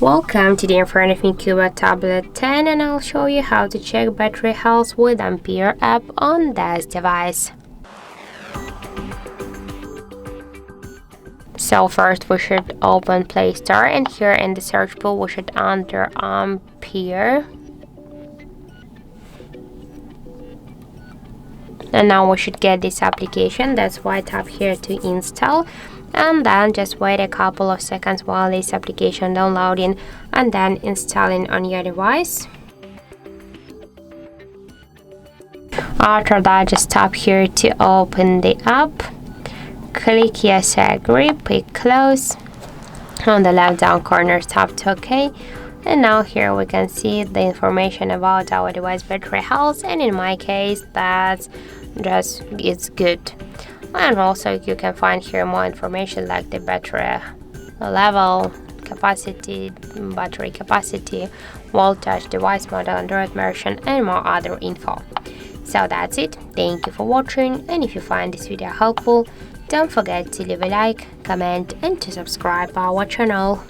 Welcome to the in front of me CUBOT tablet 10, and I'll show you how to check battery health with Ampere app on this device. So first we should open Play Store, and here in the search bar we should enter Ampere. And now we should get this application. That's why I tap here to install, and then just wait a couple of seconds while this application downloading and then installing on your device. After that, just tap here to open the app, click yes I agree, pick close. On the left down corner tap to OK, and now here we can see the information about our device battery health, and in my case that's just it's good. And also you can find here more information like the battery level, capacity, battery capacity, voltage, device model, Android version, and more other info. So that's it. Thank you for watching, and if you find this video helpful, don't forget to leave a like, comment, and to subscribe our channel.